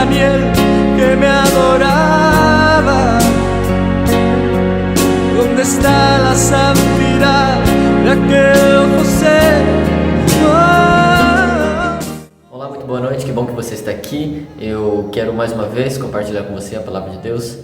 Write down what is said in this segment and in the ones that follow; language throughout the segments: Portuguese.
Daniel que me adoraba? ¿Dónde está la santidad de aquel José? Olá, muito boa noite, que bom que você está aqui. Eu quero mais uma vez compartilhar com você a palavra de Deus,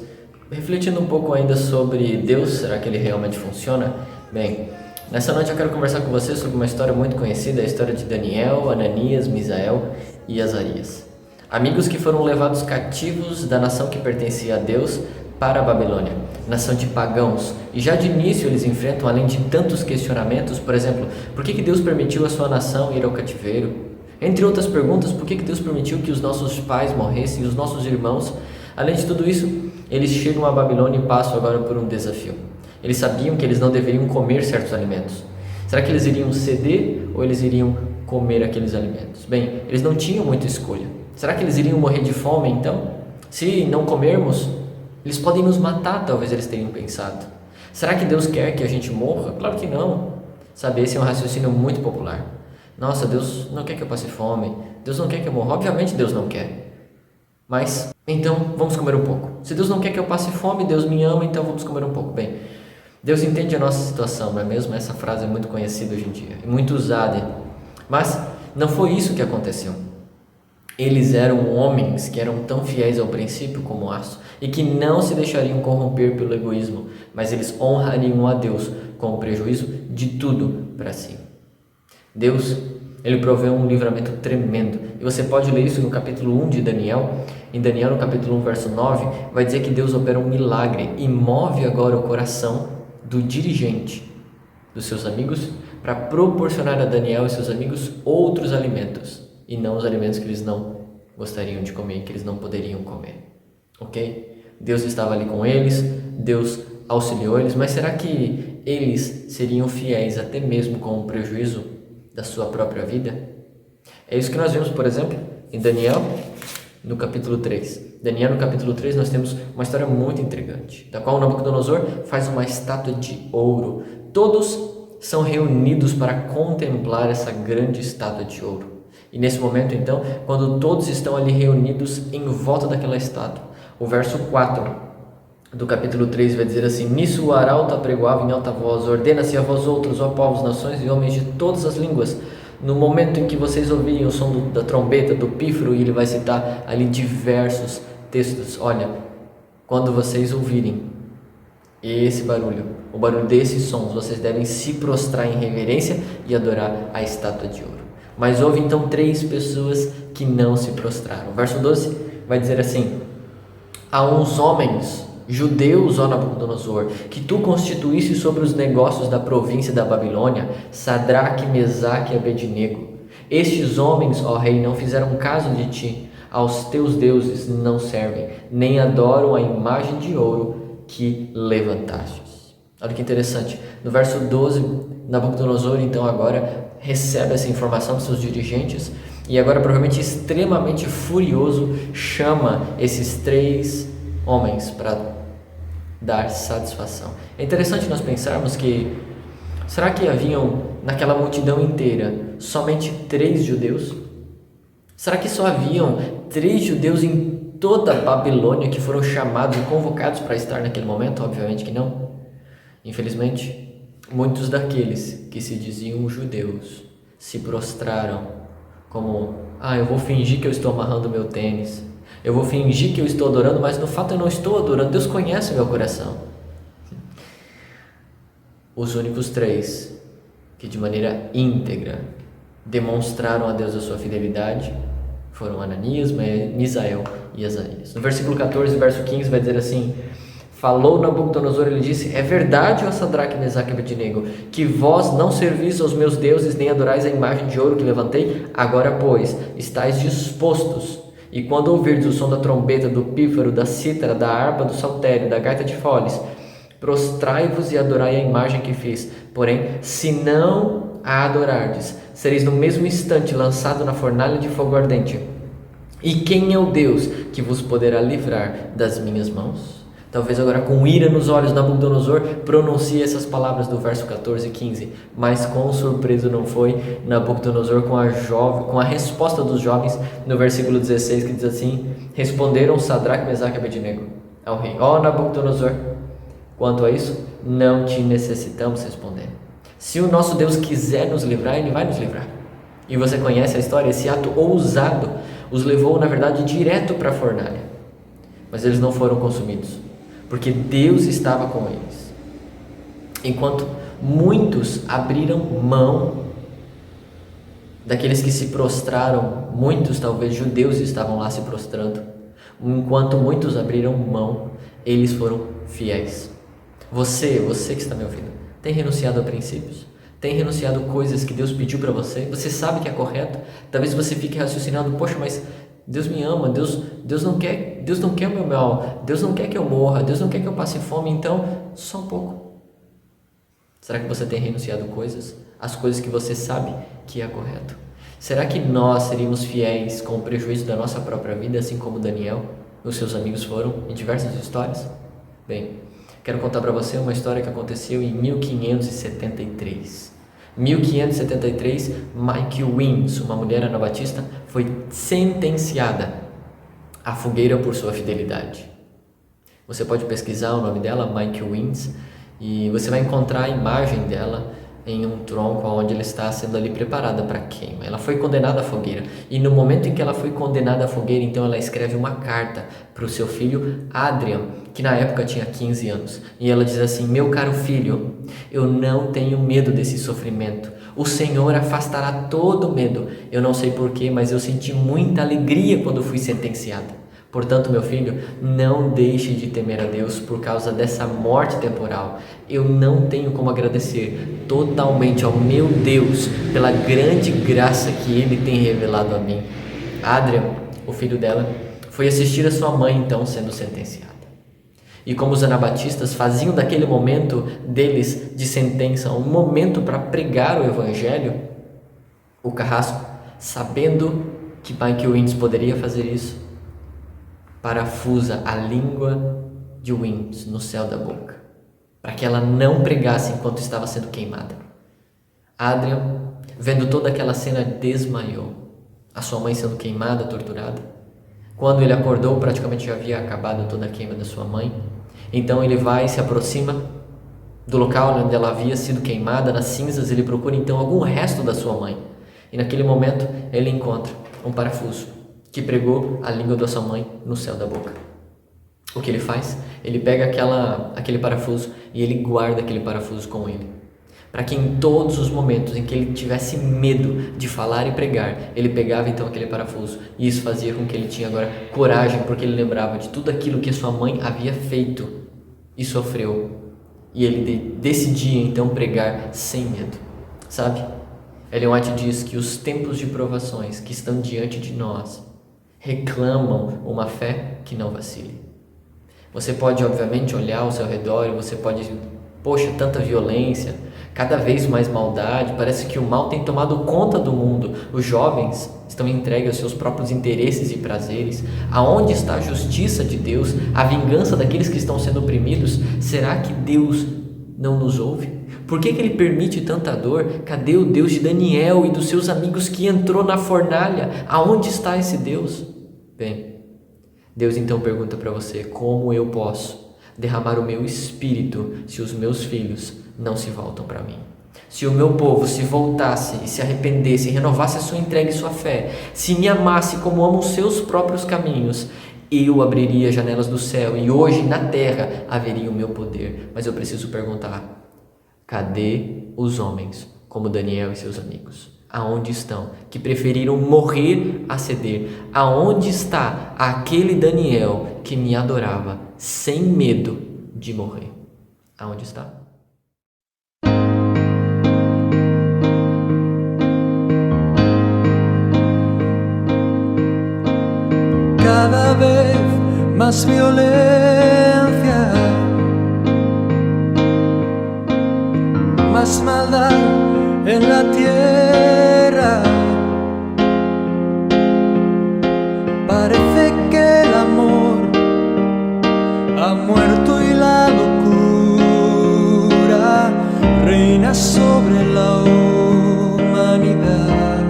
refletindo um pouco ainda sobre Deus. Será que Ele realmente funciona? Bem, nessa noite eu quero conversar com você sobre uma história muito conhecida, a história de Daniel, Ananias, Misael e Azarias. Amigos que foram levados cativos da nação que pertencia a Deus para a Babilônia, nação de pagãos. E já de início eles enfrentam, além de tantos questionamentos, por exemplo, por que Deus permitiu a sua nação ir ao cativeiro? Entre outras perguntas, por que Deus permitiu que os nossos pais morressem e os nossos irmãos? Além de tudo isso, eles chegam à Babilônia e passam agora por um desafio. Eles sabiam que eles não deveriam comer certos alimentos. Será que eles iriam ceder ou eles iriam comer aqueles alimentos? Bem, eles não tinham muita escolha. Será que eles iriam morrer de fome então? Se não comermos, eles podem nos matar, talvez eles tenham pensado. Será que Deus quer que a gente morra? Claro que não. Sabe, esse é um raciocínio muito popular. Nossa, Deus não quer que eu passe fome, Deus não quer que eu morra. Obviamente Deus não quer, mas então vamos comer um pouco. Se Deus não quer que eu passe fome, Deus me ama, então vamos comer um pouco. Bem, Deus entende a nossa situação, não é mesmo? Essa frase é muito conhecida hoje em dia, é muito usada, mas não foi isso que aconteceu. Eles eram homens que eram tão fiéis ao princípio como aço e que não se deixariam corromper pelo egoísmo, mas eles honrariam a Deus com o prejuízo de tudo para si. Deus, Ele proveu um livramento tremendo. E você pode ler isso no capítulo 1 de Daniel. Em Daniel, no capítulo 1, verso 9, vai dizer que Deus opera um milagre e move agora o coração do dirigente dos seus amigos para proporcionar a Daniel e seus amigos outros alimentos, e não os alimentos que eles não gostariam de comer, que eles não poderiam comer. Ok? Deus estava ali com eles, Deus auxiliou eles, mas será que eles seriam fiéis até mesmo com o prejuízo da sua própria vida? É isso que nós vemos, por exemplo, em Daniel, no capítulo 3. Daniel, no capítulo 3, nós temos uma história muito intrigante, da qual Nabucodonosor faz uma estátua de ouro. Todos são reunidos para contemplar essa grande estátua de ouro. E nesse momento, então, quando todos estão ali reunidos em volta daquela estátua, o verso 4 do capítulo 3 vai dizer assim: nisso o arauto apregoava em alta voz: ordena-se a vós outros, ó povos, nações e homens de todas as línguas, no momento em que vocês ouvirem o som da trombeta, do pífaro, e ele vai citar ali diversos textos. Olha, quando vocês ouvirem esse barulho, o barulho desses sons, vocês devem se prostrar em reverência e adorar a estátua de ouro. Mas houve então 3 pessoas que não se prostraram. O verso 12 vai dizer assim: há uns homens judeus, ó Nabucodonosor, que tu constituísse sobre os negócios da província da Babilônia, Sadraque, Mesaque e Abednego. Estes homens, ó rei, não fizeram caso de ti, aos teus deuses não servem, nem adoram a imagem de ouro que levantastes. Olha que interessante, no verso 12, Nabucodonosor então agora recebe essa informação dos seus dirigentes e agora, provavelmente extremamente furioso, chama esses 3 homens para dar satisfação. É interessante nós pensarmos que, será que haviam naquela multidão inteira somente 3 judeus? Será que só haviam 3 judeus em toda a Babilônia que foram chamados e convocados para estar naquele momento? Obviamente que não. Infelizmente, muitos daqueles que se diziam judeus se prostraram como: eu vou fingir que eu estou amarrando meu tênis, eu vou fingir que eu estou adorando, mas no fato eu não estou adorando. Deus conhece o meu coração. Os únicos 3 que de maneira íntegra demonstraram a Deus a sua fidelidade foram Ananias, Misael e Azarias. No versículo 14, verso 15, vai dizer assim: falou Nabucodonosor, ele disse: é verdade, ó Sadraque, Mesaque e Abednego, que vós não servis aos meus deuses, nem adorais a imagem de ouro que levantei? Agora, pois, estáis dispostos, e quando ouvirdes o som da trombeta, do pífaro, da cítara, da harpa, do saltério, da gaita de foles, prostrai-vos e adorai a imagem que fiz. Porém, se não a adorardes, sereis no mesmo instante lançado na fornalha de fogo ardente. E quem é o Deus que vos poderá livrar das minhas mãos? Talvez agora com ira nos olhos, Nabucodonosor pronuncia essas palavras do verso 14 e 15. Mas quão surpreso não foi Nabucodonosor com a resposta dos jovens no versículo 16, que diz assim: responderam Sadraque, Mesaque e Abednego ao rei: ó Nabucodonosor, quanto a isso, não te necessitamos responder. Se o nosso Deus quiser nos livrar, Ele vai nos livrar. E você conhece a história, esse ato ousado os levou, na verdade, direto para a fornalha. Mas eles não foram consumidos, porque Deus estava com eles. Enquanto muitos abriram mão daqueles que se prostraram, muitos talvez judeus estavam lá se prostrando, enquanto muitos abriram mão, eles foram fiéis. Você que está me ouvindo, tem renunciado a princípios? Tem renunciado coisas que Deus pediu para você? Você sabe que é correto? Talvez você fique raciocinando: poxa, mas Deus me ama, Deus não quer o meu mal, Deus não quer que eu morra, Deus não quer que eu passe fome, então só um pouco. Será que você tem renunciado coisas? As coisas que você sabe que é correto? Será que nós seríamos fiéis com o prejuízo da nossa própria vida, assim como Daniel e os seus amigos foram em diversas histórias? Bem, quero contar para você uma história que aconteceu em 1573. 1573, Mike Wins, uma mulher anabatista, foi sentenciada à fogueira por sua fidelidade. Você pode pesquisar o nome dela, Mike Wins, e você vai encontrar a imagem dela em um tronco onde ela está sendo ali preparada para queima. Ela foi condenada à fogueira, e no momento em que ela foi condenada à fogueira, então ela escreve uma carta para o seu filho Adrian, que na época tinha 15 anos, e ela diz assim: meu caro filho, eu não tenho medo desse sofrimento, o Senhor afastará todo medo. Eu não sei porquê, mas eu senti muita alegria quando fui sentenciada. Portanto, meu filho, não deixe de temer a Deus por causa dessa morte temporal. Eu não tenho como agradecer totalmente ao meu Deus pela grande graça que Ele tem revelado a mim. Adrian, o filho dela, foi assistir a sua mãe então sendo sentenciada. E como os anabatistas faziam daquele momento deles de sentença um momento para pregar o evangelho, o carrasco, sabendo que Mike Wins poderia fazer isso, parafusa a língua de Wins no céu da boca, para que ela não pregasse enquanto estava sendo queimada. Adrian, vendo toda aquela cena, desmaiou. A sua mãe sendo queimada, torturada. Quando ele acordou, praticamente já havia acabado toda a queima da sua mãe. Então ele vai e se aproxima do local onde ela havia sido queimada, nas cinzas. Ele procura então algum resto da sua mãe. E naquele momento ele encontra um parafuso que pregou a língua da sua mãe no céu da boca. O que ele faz? Ele pega aquele parafuso e ele guarda aquele parafuso com ele, para que em todos os momentos em que ele tivesse medo de falar e pregar, ele pegava então aquele parafuso, e isso fazia com que ele tinha agora coragem, porque ele lembrava de tudo aquilo que sua mãe havia feito e sofreu, e ele decidia então pregar sem medo. Sabe? Ellen White diz que os tempos de provações que estão diante de nós reclamam uma fé que não vacile. Você pode obviamente olhar ao seu redor e você pode, poxa, tanta violência, cada vez mais maldade, parece que o mal tem tomado conta do mundo, os jovens estão entregues aos seus próprios interesses e prazeres. Aonde está a justiça de Deus, a vingança daqueles que estão sendo oprimidos? Será que Deus não nos ouve? Por que Ele permite tanta dor? Cadê o Deus de Daniel e dos seus amigos que entrou na fornalha? Aonde está esse Deus? Bem, Deus então pergunta para você: como eu posso derramar o meu espírito se os meus filhos não se voltam para mim? Se o meu povo se voltasse e se arrependesse, renovasse a sua entrega e sua fé, se me amasse como ama os seus próprios caminhos, eu abriria janelas do céu e hoje na terra haveria o meu poder. Mas eu preciso perguntar: cadê os homens como Daniel e seus amigos? Aonde estão? Que preferiram morrer a ceder. Aonde está aquele Daniel que me adorava sem medo de morrer? Aonde está? Cada vez más violencia, más maldad en la tierra. Parece que el amor ha muerto sobre la humanidad.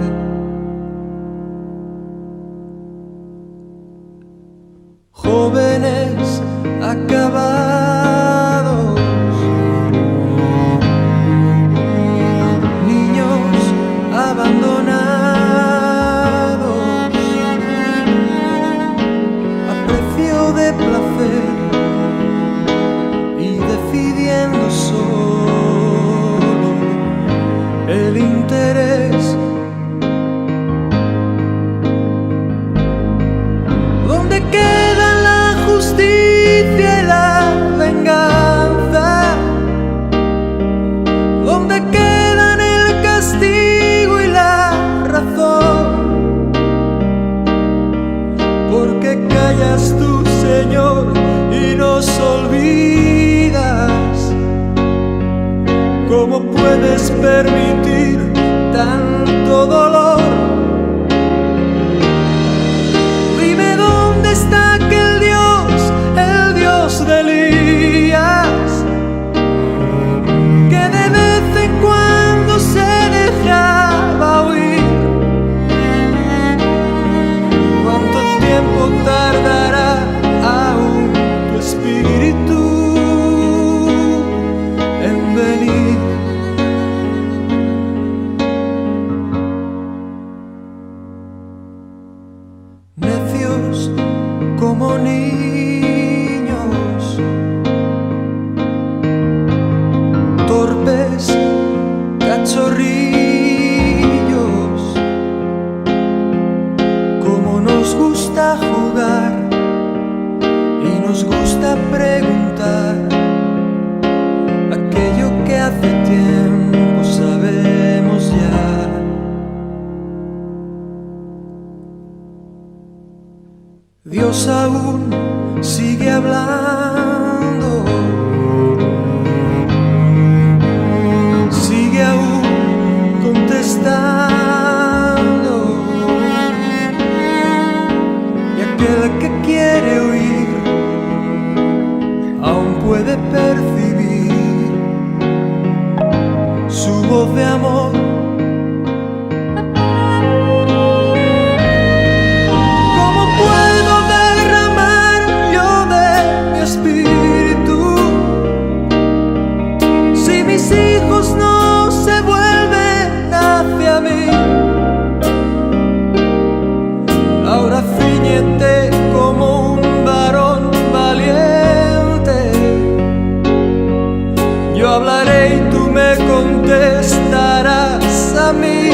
Jóvenes acabados, niños abandonados, a precio de placer y decidiendo solo el interés. ¿Dónde queda la justicia y la venganza? ¿Dónde quedan el castigo y la razón? ¿Por qué callas tú, Señor, y nos olvidas? ¿Cómo puedes permitir tanto dolor? Dime dónde está aquel Dios, el Dios de Elías, que de vez en cuando se dejaba oír. ¿Cuánto tiempo tardará aún tu espíritu en venir? Necios como niños, torpes cachorrillos, como nos gusta jugar y nos gusta preguntar aquello que hace tiempo sabemos ya. Dios aún sigue hablando, sigue aún contestando, y aquel que quiere oír aún puede percibir su voz de amor. Como un varón valiente, yo hablaré y tú me contestarás a mí.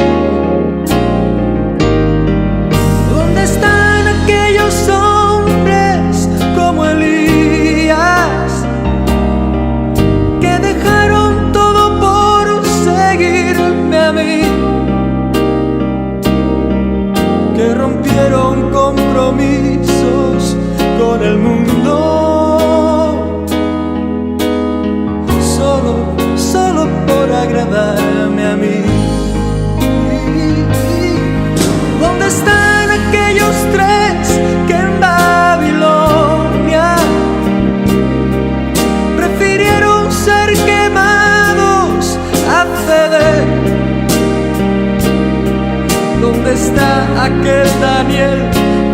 ¿Dónde están aquellos hombres como Elías, que dejaron todo por seguirme a mí, que rompieron compromisos con el mundo, solo por agradarme a mí? ¿Dónde están aquellos tres que en Babilonia prefirieron ser quemados a ceder? ¿Dónde está aquel Daniel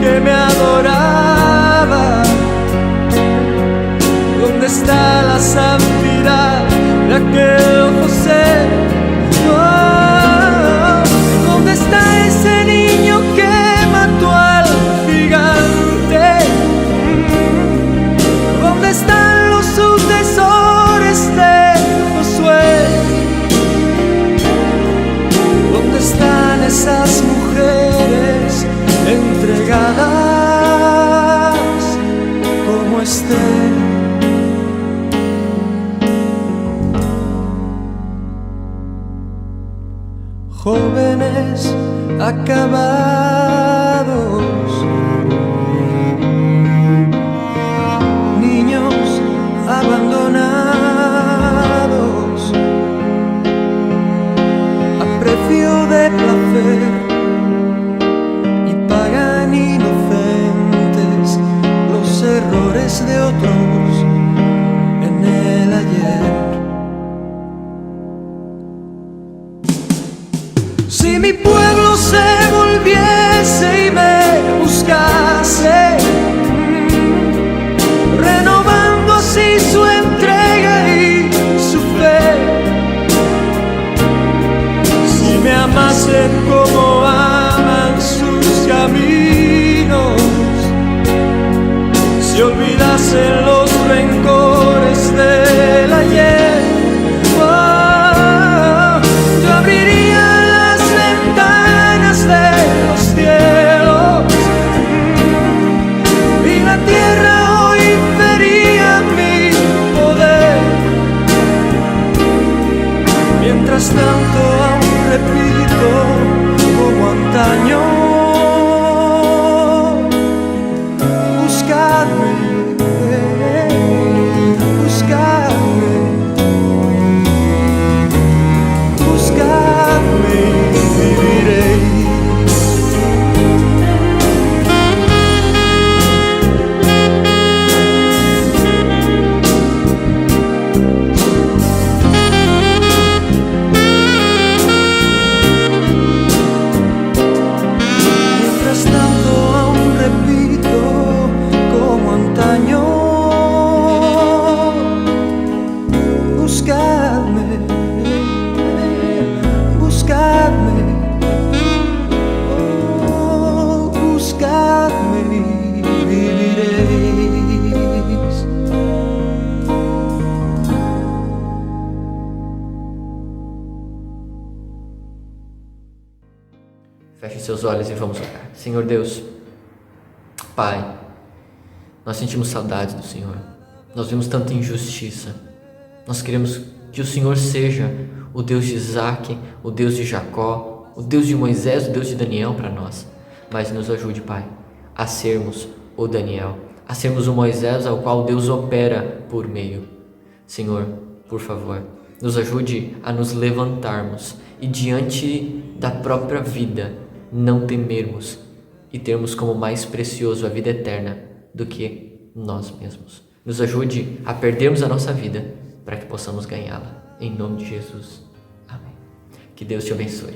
que me adoraba? ¿Dónde está la santidad de aquel José? Oh, ¿dónde está ese niño que mató al gigante? ¿Dónde están los sucesores de Josué? ¿Dónde están esas mujeres entregadas como Esther? Jóvenes acabados, niños abandonados, a precio de placer, y pagan inocentes los errores de otros en el ayer. Si mi pueblo se volviese y me buscase, renovando así su entrega y su fe. Si me amasen como aman sus caminos, si olvidasen los rencores del ayer, yo abriría las ventanas de los cielos y la tierra hoy vería mi poder. Mientras tanto aún repito como antaño: buscadme, buscadme, buscadme y viviréis. Mientras tanto aún repito como antaño: buscadme, buscadme, oh, buscadme y viviréis. Feche seus olhos e vamos orar. Senhor Deus, Pai, nós sentimos saudade do Senhor. Nós vimos tanta injustiça. Nós queremos que o Senhor seja o Deus de Isaac, o Deus de Jacó, o Deus de Moisés, o Deus de Daniel para nós. Mas nos ajude, Pai, a sermos o Daniel, a sermos o Moisés ao qual Deus opera por meio. Senhor, por favor, nos ajude a nos levantarmos e diante da própria vida não temermos e termos como mais precioso a vida eterna do que nós mesmos. Nos ajude a perdermos a nossa vida para que possamos ganhá-la. Em nome de Jesus. Amém. Que Deus te abençoe.